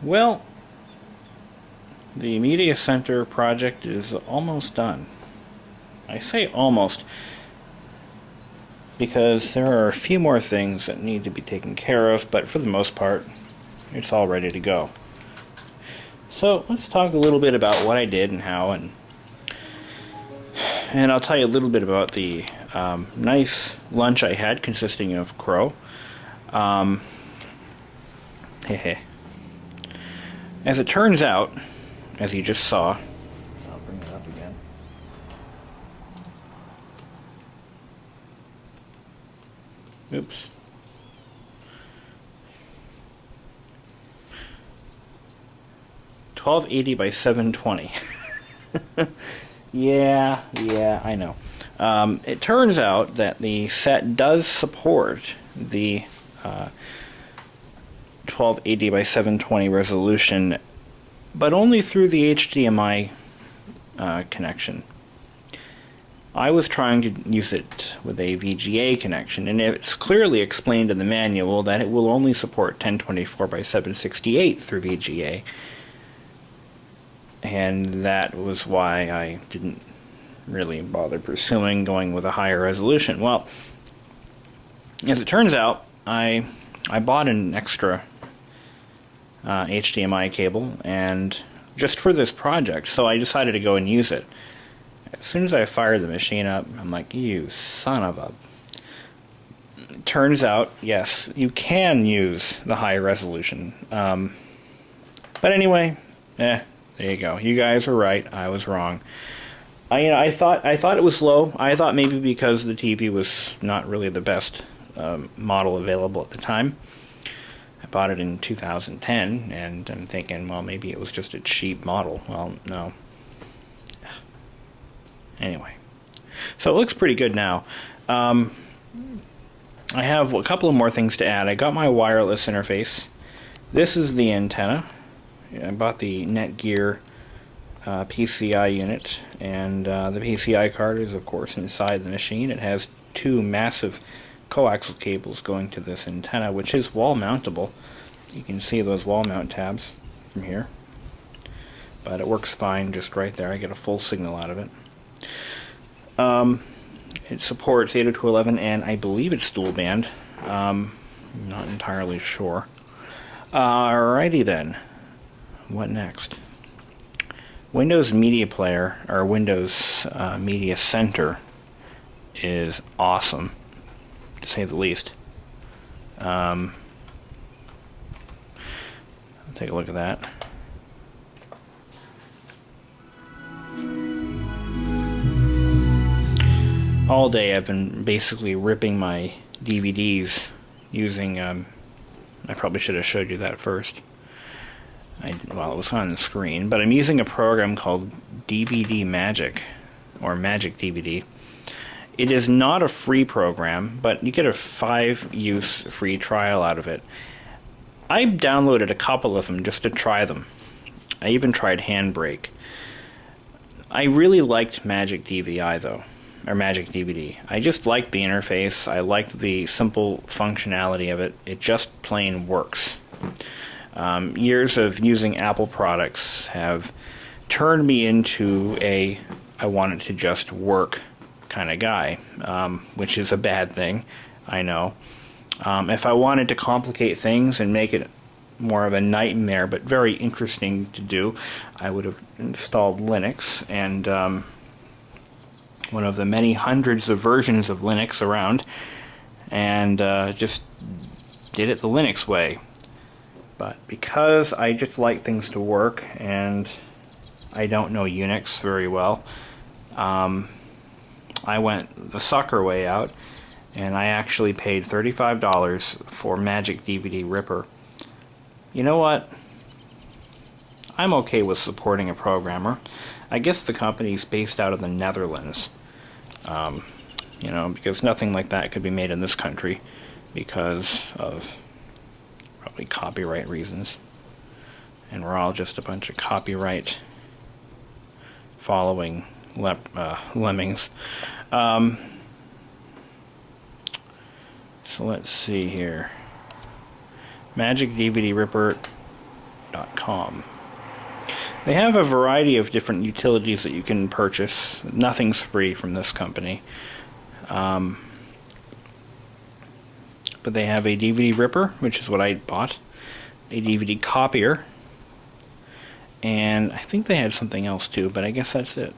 Well, the Media Center project is almost done. I say almost because there are a few more things that need to be taken care of, but for the most part, it's all ready to go. So let's talk a little bit about what I did and how, and I'll tell you a little bit about the nice lunch I had consisting of crow. As it turns out, as you just saw, I'll bring it up again. Oops. $1280 by $720. Yeah, I know. It turns out that the set does support the 1280 by 720 resolution, but only through the HDMI connection. I was trying to use it with a VGA connection, and it's clearly explained in the manual that it will only support 1024 by 768 through VGA. And that was why I didn't really bother pursuing going with a higher resolution. Well, as it turns out, I bought an extra HDMI cable, and just for this project, so I decided to go and use it. As soon as I fired the machine up, I'm like, you son of a... Turns out, yes, you can use the high resolution. But anyway, there you go. You guys were right. I was wrong. I thought it was low. I thought maybe because the TV was not really the best model available at the time. I bought it in 2010, and I'm thinking, well, maybe it was just a cheap model. Well, no. Anyway, so it looks pretty good now. I have a couple of more things to add. I got my wireless interface. This is the antenna. I bought the Netgear PCI unit, and the PCI card is of course inside the machine. It has two massive coaxial cables going to this antenna, which is wall mountable. You can see those wall mount tabs from here, but it works fine just right there. I get a full signal out of it. It supports 802.11, and I believe it's dual band. Not entirely sure. Alrighty then. What next? Windows Media Player, or Windows Media Center, is awesome, to say the least. Take a look at that. All day I've been basically ripping my DVDs using, I probably should have showed you that first. Well, it was on the screen, but I'm using a program called DVD Magic, or Magic DVD. It is not a free program, but you get a 5-use free trial out of it. I downloaded a couple of them just to try them. I even tried Handbrake. I really liked Magic DVI though, or Magic DVD. I just liked the interface. I liked the simple functionality of it. It just plain works. Years of using Apple products have turned me into a I want it to just work kind of guy, which is a bad thing, I know. If I wanted to complicate things and make it more of a nightmare, but very interesting to do, I would have installed Linux, and one of the many hundreds of versions of Linux around, and just did it the Linux way. But because I just like things to work, and I don't know Unix very well, I went the sucker way out, and I actually paid $35 for Magic DVD Ripper. You know what? I'm okay with supporting a programmer. I guess the company's based out of the Netherlands. You know, because nothing like that could be made in this country because of probably copyright reasons. And we're all just a bunch of copyright following lemmings. So let's see here. Magic DVD Ripper BBISHOPPCM. They have a variety of different utilities that you can purchase. Nothing's free from this company. But they have a DVD ripper, which is what I bought, a DVD copier, and I think they had something else too, but I guess that's it.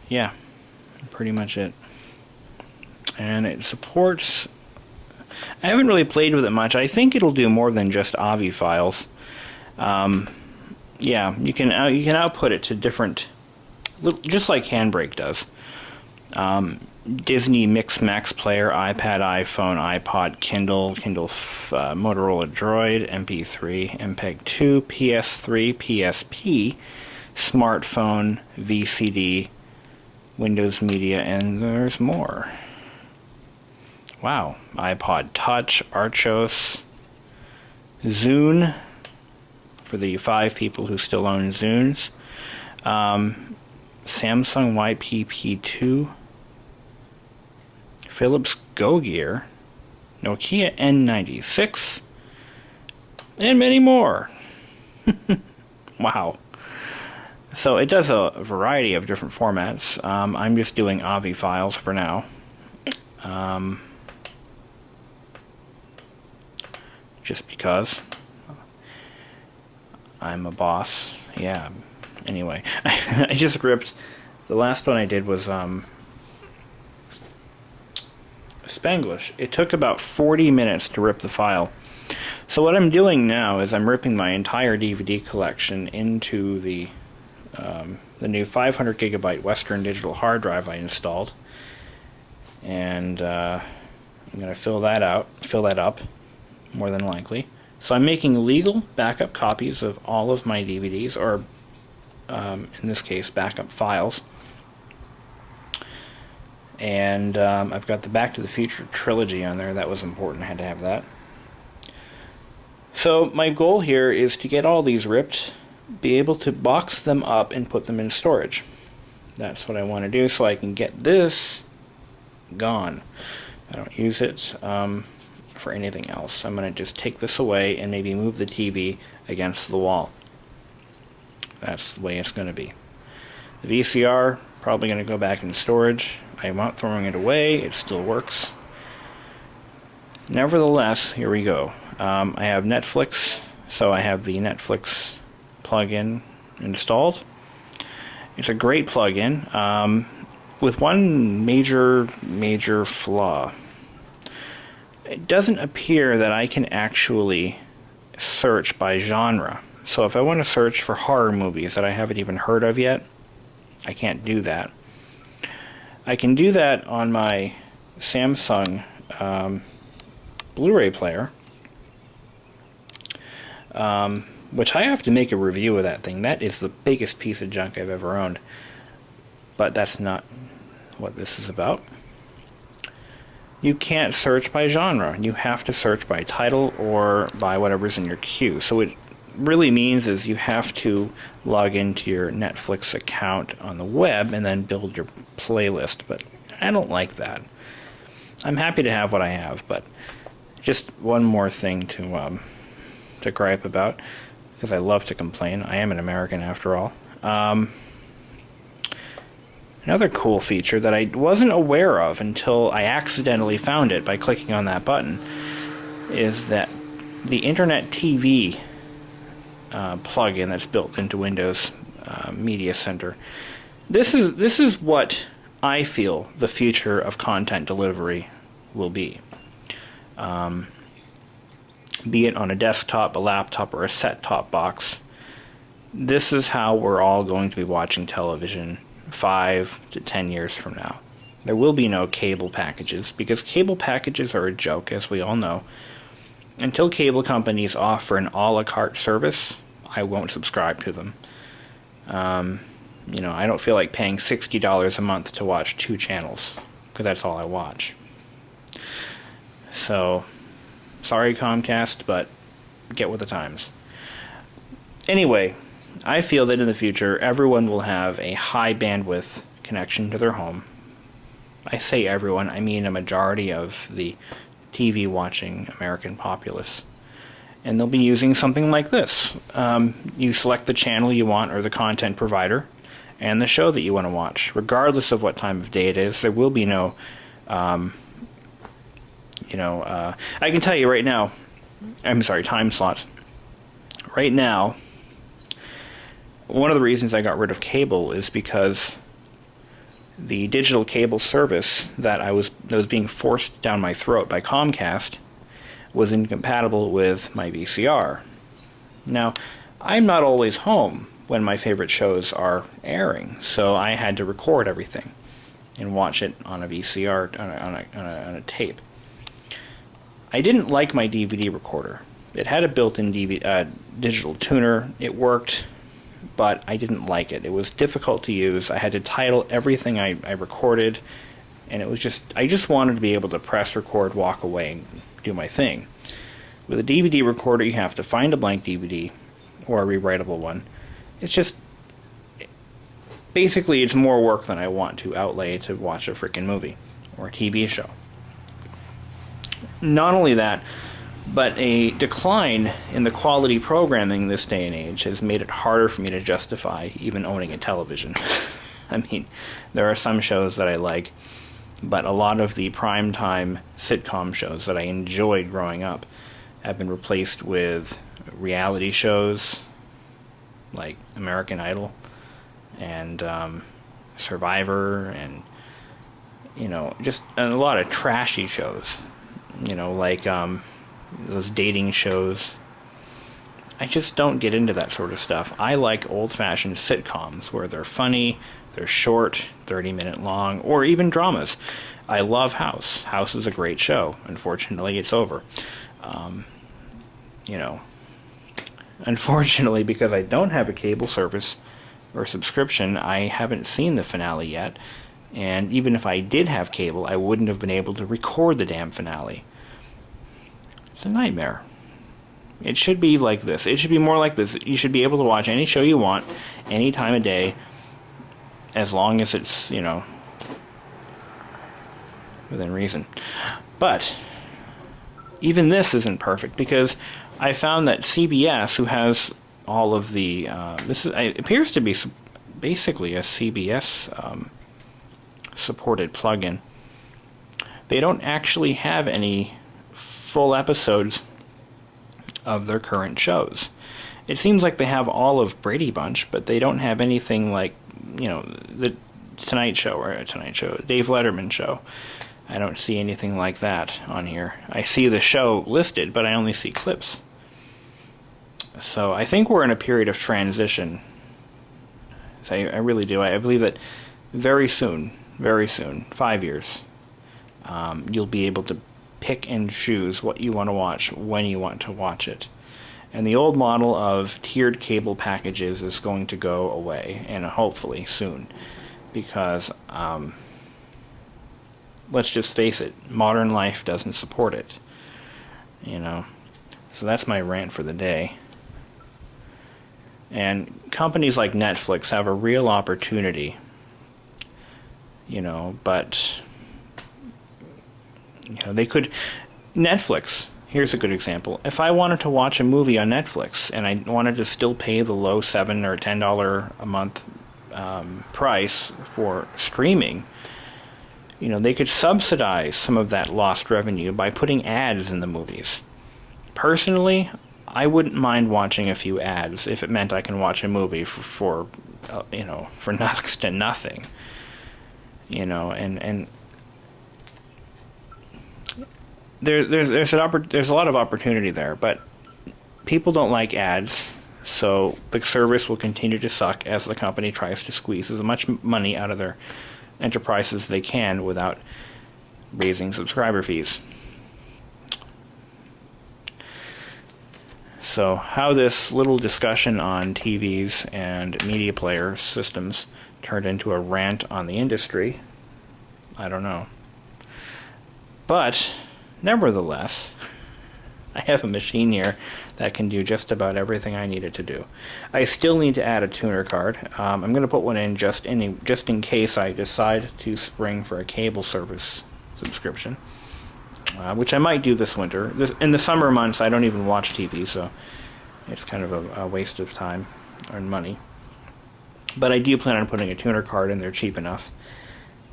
Yeah, pretty much it. And it supports... I haven't really played with it much. I think it'll do more than just AVI files. Yeah, you can output it to different, just like Handbrake does. Disney Mix Max Player, iPad, iPhone, iPod, Kindle, Motorola Droid, MP3, MPEG-2, PS3, PSP, smartphone, VCD, Windows Media, and there's more. Wow. iPod Touch, Archos, Zune, for the 5 people who still own Zunes, Samsung YPP2, Philips Go Gear, Nokia N96, and many more. Wow. So it does a variety of different formats. I'm just doing AVI files for now. Just because I'm a boss. Yeah. Anyway, I just ripped. The last one I did was Spanglish. It took about 40 minutes to rip the file. So what I'm doing now is I'm ripping my entire DVD collection into the new 500 gigabyte Western Digital hard drive I installed, and I'm going to fill that up, more than likely. So I'm making legal backup copies of all of my DVDs, or in this case, backup files. And I've got the Back to the Future trilogy on there. That was important. I had to have that. So my goal here is to get all these ripped, be able to box them up and put them in storage. That's what I want to do, so I can get this gone. I don't use it for anything else. I'm going to just take this away and maybe move the TV against the wall. That's the way it's going to be. The VCR, probably going to go back in storage. I'm not throwing it away. It still works. Nevertheless, here we go. I have Netflix, so I have the Netflix plugin installed. It's a great plugin, with one major flaw. It doesn't appear that I can actually search by genre. So if I want to search for horror movies that I haven't even heard of yet, I can't do that. I can do that on my Samsung Blu-ray player, which I have to make a review of that thing. That is the biggest piece of junk I've ever owned. But that's not what this is about. You can't search by genre. You have to search by title or by whatever's in your queue. So it really means is you have to log into your Netflix account on the web and then build your playlist. But I don't like that. I'm happy to have what I have, but just one more thing to gripe about, because I love to complain. I am an American after all. Another cool feature that I wasn't aware of until I accidentally found it by clicking on that button is that the Internet TV plugin that's built into Windows Media Center. This is what I feel the future of content delivery will be. Be it on a desktop, a laptop, or a set-top box. This is how we're all going to be watching television 5 to 10 years from now. There will be no cable packages, because cable packages are a joke, as we all know. Until cable companies offer an a la carte service, I won't subscribe to them. You know, I don't feel like paying $60 a month to watch 2 channels, because that's all I watch. So, sorry Comcast, but get with the times. Anyway, I feel that in the future, everyone will have a high bandwidth connection to their home. I say everyone, I mean a majority of the TV watching American populace. And they'll be using something like this. You select the channel you want or the content provider and the show that you want to watch, regardless of what time of day it is. There will be no, I can tell you right now, time slots. Right now, one of the reasons I got rid of cable is because the digital cable service that was being forced down my throat by Comcast was incompatible with my VCR. Now, I'm not always home when my favorite shows are airing, so I had to record everything and watch it on a VCR, on a tape. I didn't like my DVD recorder. It had a built-in digital tuner. It worked, but I didn't like it. It was difficult to use. I had to title everything I recorded, and it was I just wanted to be able to press record, walk away, and do my thing. With a DVD recorder, you have to find a blank DVD or a rewritable one. It's just, basically, it's more work than I want to outlay to watch a freaking movie or a TV show. Not only that, but a decline in the quality programming this day and age has made it harder for me to justify even owning a television. I mean, there are some shows that I like, but a lot of the primetime sitcom shows that I enjoyed growing up have been replaced with reality shows like American Idol and Survivor, and just a lot of trashy shows, like those dating shows. I just don't get into that sort of stuff. I like old-fashioned sitcoms where they're funny, they're short, 30-minute long, or even dramas. I love House. House is a great show. Unfortunately, it's over. Unfortunately, because I don't have a cable service or subscription, I haven't seen the finale yet. And even if I did have cable, I wouldn't have been able to record the damn finale. It's a nightmare. It should be like this. It should be more like this. You should be able to watch any show you want, any time of day, as long as it's, within reason. But even this isn't perfect, because I found that CBS, who has all of the, it appears to be basically a CBS supported plugin. They don't actually have any full episodes of their current shows. It seems like they have all of Brady Bunch, but they don't have anything like, the Tonight Show, Dave Letterman show. I don't see anything like that on here. I see the show listed, but I only see clips. So I think we're in a period of transition. So I really do. I believe that very soon, 5 years, you'll be able to pick and choose what you want to watch when you want to watch it. And the old model of tiered cable packages is going to go away, and hopefully soon, because let's just face it, modern life doesn't support it. So that's my rant for the day. And companies like Netflix have a real opportunity, but they could. Netflix, here's a good example. If I wanted to watch a movie on Netflix and I wanted to still pay the low $7 or $10 a month price for streaming, they could subsidize some of that lost revenue by putting ads in the movies. Personally, I wouldn't mind watching a few ads if it meant I can watch a movie for next to nothing. And there's a lot of opportunity there, but people don't like ads, so the service will continue to suck as the company tries to squeeze as much money out of their enterprise as they can without raising subscriber fees. So how this little discussion on TVs and media player systems turned into a rant on the industry, I don't know. But nevertheless, I have a machine here that can do just about everything I need it to do. I still need to add a tuner card. I'm going to put one in just in case I decide to spring for a cable service subscription. which I might do this winter. In the summer months, I don't even watch TV, so it's kind of a waste of time and money. But I do plan on putting a tuner card in there cheap enough.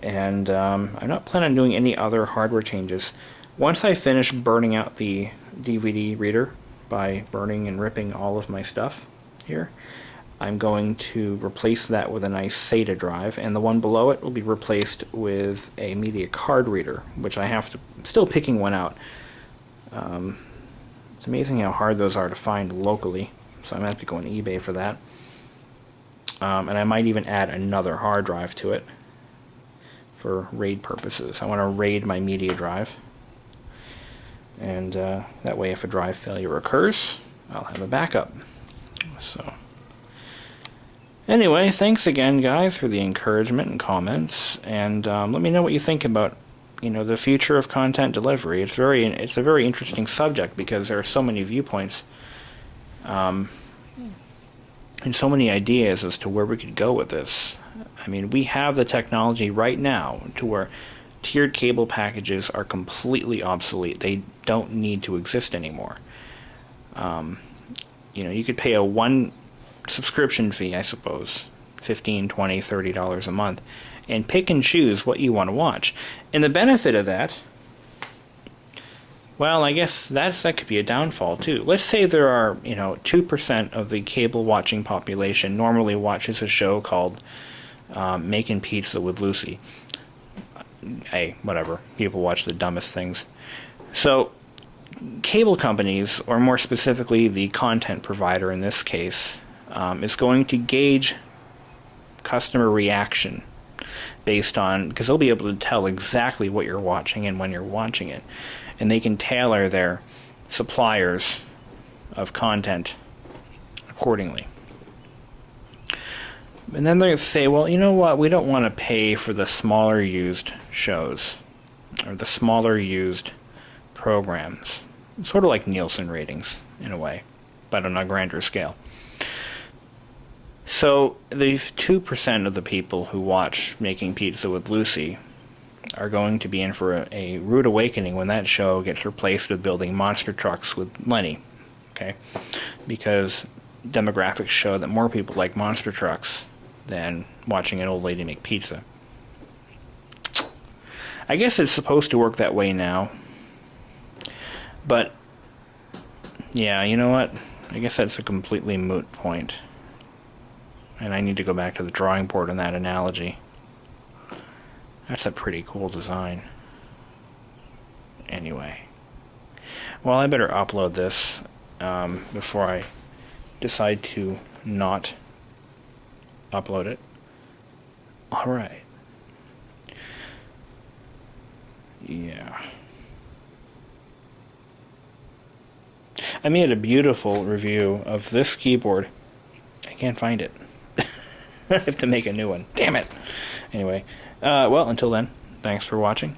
And I'm not planning on doing any other hardware changes. Once I finish burning out the DVD reader by burning and ripping all of my stuff here, I'm going to replace that with a nice SATA drive, and the one below it will be replaced with a media card reader, which I have to, still picking one out. It's amazing how hard those are to find locally, so I'm going to have to go on eBay for that. And I might even add another hard drive to it for RAID purposes. I want to RAID my media drive, and that way if a drive failure occurs, I'll have a backup. So anyway, thanks again, guys, for the encouragement and comments, and let me know what you think about, the future of content delivery. It's a very interesting subject because there are so many viewpoints and so many ideas as to where we could go with this. I mean, we have the technology right now to where tiered cable packages are completely obsolete. They don't need to exist anymore. You could pay a one subscription fee, I suppose, $15, $20, $30 a month, and pick and choose what you want to watch. And the benefit of that, well, I guess that could be a downfall too. Let's say there are, 2% of the cable watching population normally watches a show called Making Pizza with Lucy. Hey, whatever. People watch the dumbest things. So, cable companies, or more specifically the content provider in this case, is going to gauge customer reaction based on, because they'll be able to tell exactly what you're watching and when you're watching it. And they can tailor their suppliers of content accordingly. And then they're going to say, well, you know what, we don't want to pay for the smaller used shows, or the smaller used programs. Sort of like Nielsen ratings, in a way, but on a grander scale. So, the 2% of the people who watch Making Pizza with Lucy are going to be in for a rude awakening when that show gets replaced with Building Monster Trucks with Lenny. Okay? Because demographics show that more people like monster trucks than watching an old lady make pizza. I guess it's supposed to work that way now. But, yeah, you know what? I guess that's a completely moot point. And I need to go back to the drawing board on that analogy. That's a pretty cool design. Anyway. Well, I better upload this before I decide to not upload it. Alright. Yeah. I made a beautiful review of this keyboard. I can't find it. I have to make a new one. Damn it! Anyway. Well, until then, thanks for watching.